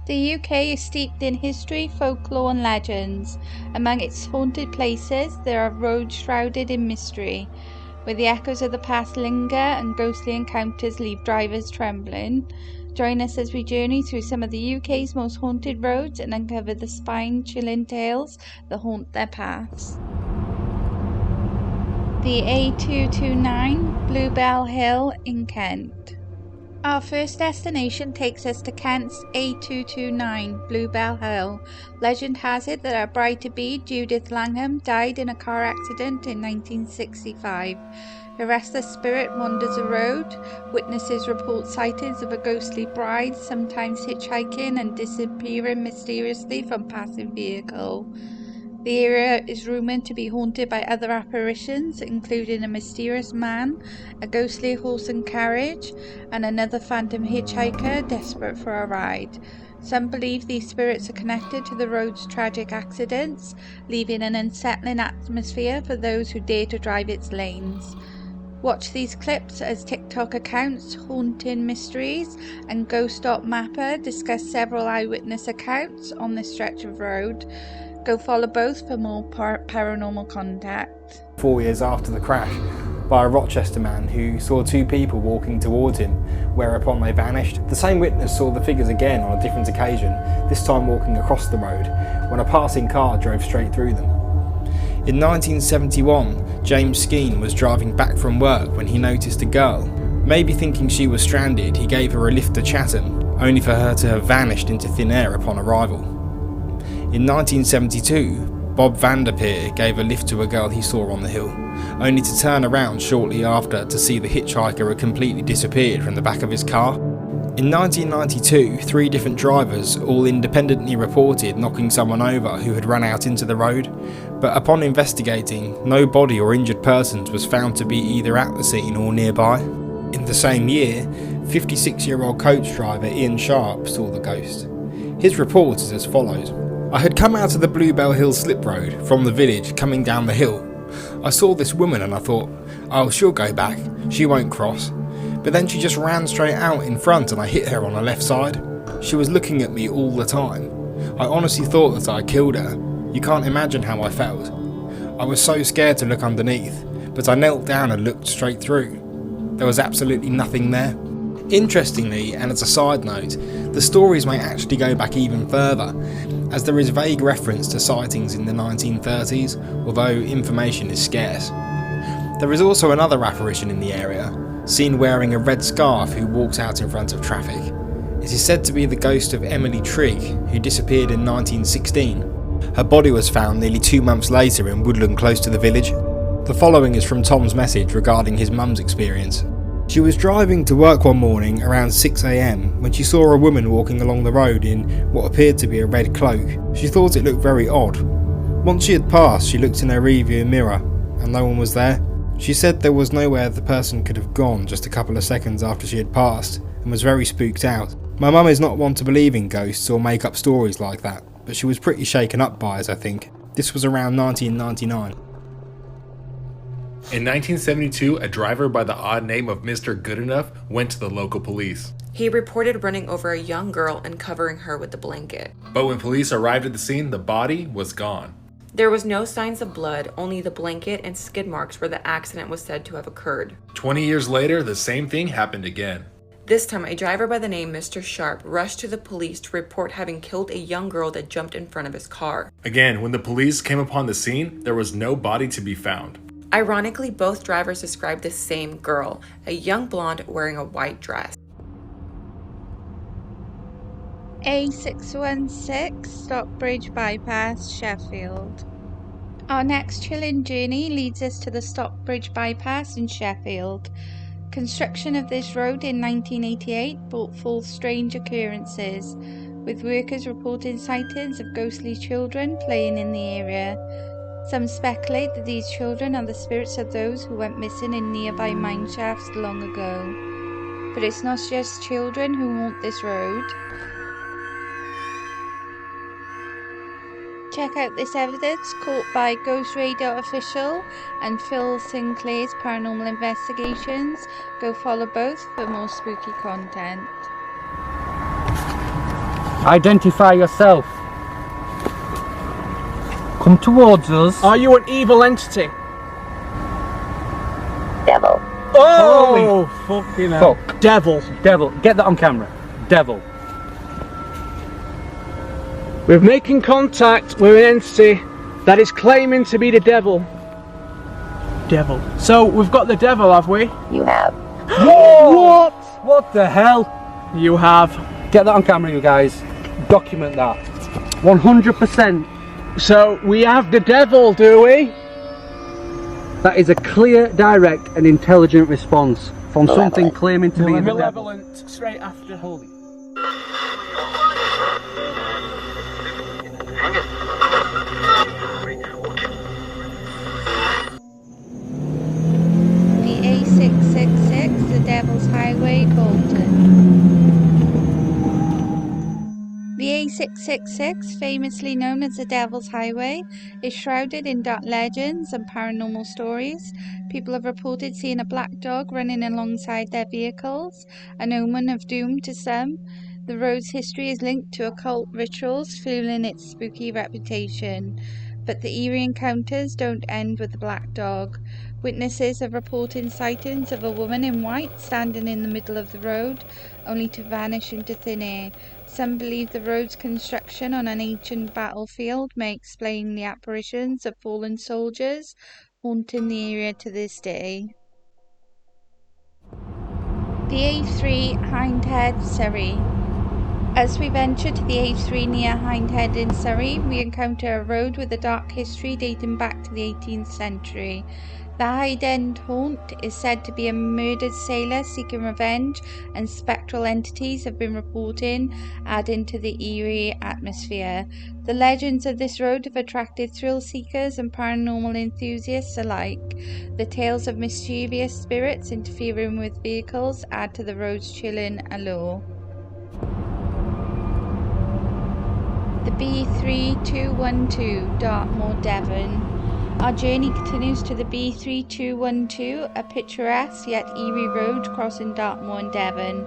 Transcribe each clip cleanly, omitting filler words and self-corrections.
The UK is steeped in history, folklore and legends. Among its haunted places, there are roads shrouded in mystery, where the echoes of the past linger and ghostly encounters leave drivers trembling. Join us as we journey through some of the UK's most haunted roads and uncover the spine-chilling tales that haunt their paths. The A229, Bluebell Hill in Kent. Our first destination takes us to Kent's A229, Bluebell Hill. Legend has it that our bride-to-be, Judith Langham, died in a car accident in 1965. Her restless spirit wanders the road. Witnesses report sightings of a ghostly bride, sometimes hitchhiking and disappearing mysteriously from passing vehicle. The area is rumoured to be haunted by other apparitions, including a mysterious man, a ghostly horse and carriage, and another phantom hitchhiker desperate for a ride. Some believe these spirits are connected to the road's tragic accidents, leaving an unsettling atmosphere for those who dare to drive its lanes. Watch these clips as TikTok accounts, Haunting Mysteries, and Ghost Mapper discuss several eyewitness accounts on this stretch of road. Go follow both for more paranormal contact. 4 years after the crash, by a Rochester man who saw two people walking towards him, whereupon they vanished. The same witness saw the figures again on a different occasion, this time walking across the road, when a passing car drove straight through them. In 1971, James Skeen was driving back from work when he noticed a girl. Maybe thinking she was stranded, he gave her a lift to Chatham, only for her to have vanished into thin air upon arrival. In 1972, Bob Vanderpeer gave a lift to a girl he saw on the hill, only to turn around shortly after to see the hitchhiker had completely disappeared from the back of his car. In 1992, 3 different drivers all independently reported knocking someone over who had run out into the road, but upon investigating, no body or injured persons was found to be either at the scene or nearby. In the same year, 56-year-old coach driver Ian Sharp saw the ghost. His report is as follows. I had come out of the Bluebell Hill slip road from the village coming down the hill. I saw this woman and I thought, oh, she'll go back, she won't cross. But then she just ran straight out in front and I hit her on the left side. She was looking at me all the time. I honestly thought that I killed her. You can't imagine how I felt. I was so scared to look underneath, but I knelt down and looked straight through. There was absolutely nothing there. Interestingly, and as a side note, the stories may actually go back even further, as there is vague reference to sightings in the 1930s, although information is scarce. There is also another apparition in the area, seen wearing a red scarf who walks out in front of traffic. It is said to be the ghost of Emily Trigg, who disappeared in 1916. Her body was found nearly 2 months later in woodland close to the village. The following is from Tom's message regarding his mum's experience. She was driving to work one morning around 6 AM when she saw a woman walking along the road in what appeared to be a red cloak. She thought it looked very odd. Once she had passed, she looked in her rearview mirror and no one was there. She said there was nowhere the person could have gone just a couple of seconds after she had passed and was very spooked out. My mum is not one to believe in ghosts or make up stories like that, but she was pretty shaken up by it, I think. This was around 1999. In 1972, a driver by the odd name of Mr. Goodenough went to the local police. He reported running over a young girl and covering her with a blanket. But when police arrived at the scene, the body was gone. There was no signs of blood, only the blanket and skid marks where the accident was said to have occurred. 20 years later, the same thing happened again. This time, a driver by the name Mr. Sharp rushed to the police to report having killed a young girl that jumped in front of his car. Again, when the police came upon the scene, there was no body to be found. Ironically, both drivers described the same girl, a young blonde wearing a white dress. A616, Stockbridge Bypass, Sheffield. Our next chilling journey leads us to the Stockbridge Bypass in Sheffield. Construction of this road in 1988 brought forth strange occurrences, with workers reporting sightings of ghostly children playing in the area. Some speculate that these children are the spirits of those who went missing in nearby mine shafts long ago. But it's not just children who haunt this road. Check out this evidence caught by Ghost Radio Official and Phil Sinclair's Paranormal Investigations. Go follow both for more spooky content. Identify yourself. Come towards us. Are you an evil entity? Devil. Oh, fucking hell. Fuck. Devil. Devil. Get that on camera. Devil. We're making contact with an entity that is claiming to be the devil. Devil. So we've got the devil, have we? You have. What? What the hell? You have. Get that on camera, you guys. Document that. 100%. So we have the devil, do we? That is a clear, direct and intelligent response from something claiming to be the devil. Malevolent, straight after holy. The A666, the Devil's Highway, Bolton. The A666, famously known as the Devil's Highway, is shrouded in dark legends and paranormal stories. People have reported seeing a black dog running alongside their vehicles, an omen of doom to some. The road's history is linked to occult rituals, fueling its spooky reputation. But the eerie encounters don't end with the black dog. Witnesses have reported sightings of a woman in white standing in the middle of the road, only to vanish into thin air. Some believe the road's construction on an ancient battlefield may explain the apparitions of fallen soldiers haunting the area to this day. The A3 Hindhead, Surrey. As we venture to the A3 near Hindhead in Surrey, we encounter a road with a dark history dating back to the 18th century. The Hyde End haunt is said to be a murdered sailor seeking revenge, and spectral entities have been reported, adding to the eerie atmosphere. The legends of this road have attracted thrill seekers and paranormal enthusiasts alike. The tales of mischievous spirits interfering with vehicles add to the road's chilling allure. The B3212, Dartmoor, Devon. Our journey continues to the B3212, a picturesque yet eerie road crossing Dartmoor and Devon.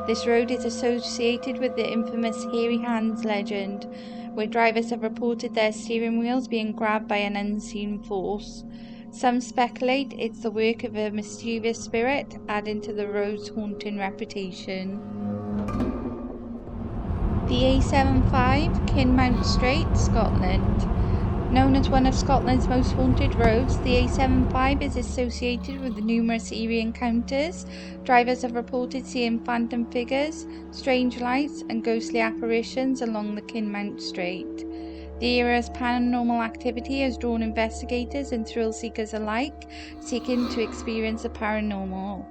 This road is associated with the infamous Hairy Hands legend, where drivers have reported their steering wheels being grabbed by an unseen force. Some speculate it's the work of a mischievous spirit, adding to the road's haunting reputation. The A75, Kinmount Strait, Scotland. Known as one of Scotland's most haunted roads, the A75 is associated with numerous eerie encounters. Drivers have reported seeing phantom figures, strange lights and ghostly apparitions along the Kinmount Strait. The area's paranormal activity has drawn investigators and thrill seekers alike, seeking to experience the paranormal.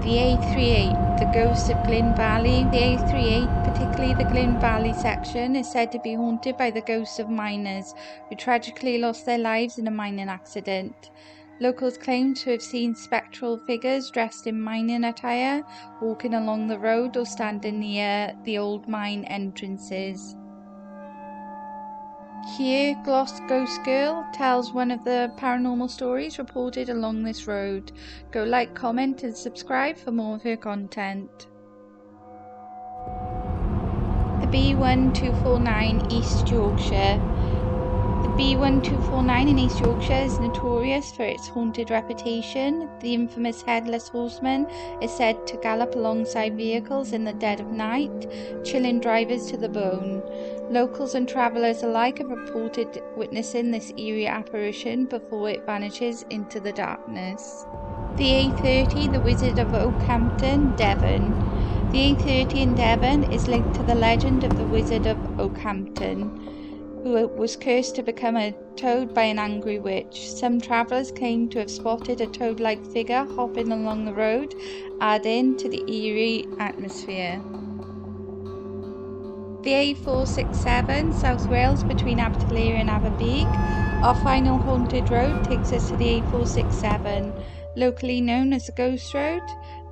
The A38, the ghost of Glen Valley. The A38, particularly the Glen Valley section, is said to be haunted by the ghosts of miners who tragically lost their lives in a mining accident. Locals claim to have seen spectral figures dressed in mining attire walking along the road or standing near the old mine entrances. Here, Gloss Ghost Girl tells one of the paranormal stories reported along this road. Go like, comment and subscribe for more of her content. The B1249, East Yorkshire. The B1249 in East Yorkshire is notorious for its haunted reputation. The infamous Headless Horseman is said to gallop alongside vehicles in the dead of night, chilling drivers to the bone. Locals and travellers alike have reported witnessing this eerie apparition before it vanishes into the darkness. The A30, the Wizard of Oakhampton, Devon. The A30 in Devon is linked to the legend of the Wizard of Oakhampton, who was cursed to become a toad by an angry witch. Some travellers claim to have spotted a toad-like figure hopping along the road, adding to the eerie atmosphere. The A467, South Wales between Abertillery and Aberbeek. Our final haunted road takes us to the A467, locally known as the Ghost Road.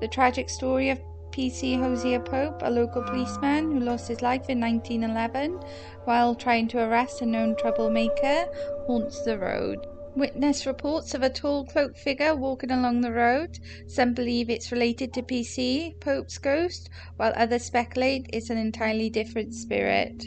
The tragic story of PC Hosier Pope, a local policeman who lost his life in 1911 while trying to arrest a known troublemaker, haunts the road. Witness reports of a tall cloaked figure walking along the road. Some believe it's related to PC, Pope's ghost, while others speculate it's an entirely different spirit.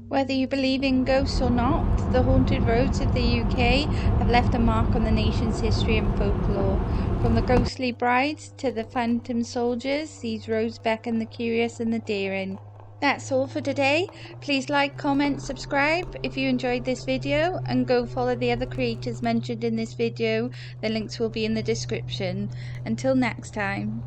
Whether you believe in ghosts or not, the haunted roads of the UK have left a mark on the nation's history and folklore. From the ghostly brides to the phantom soldiers, these roads beckon the curious and the daring. That's all for today. Please like, comment, subscribe if you enjoyed this video, and go follow the other creators mentioned in this video. The links will be in the description. Until next time.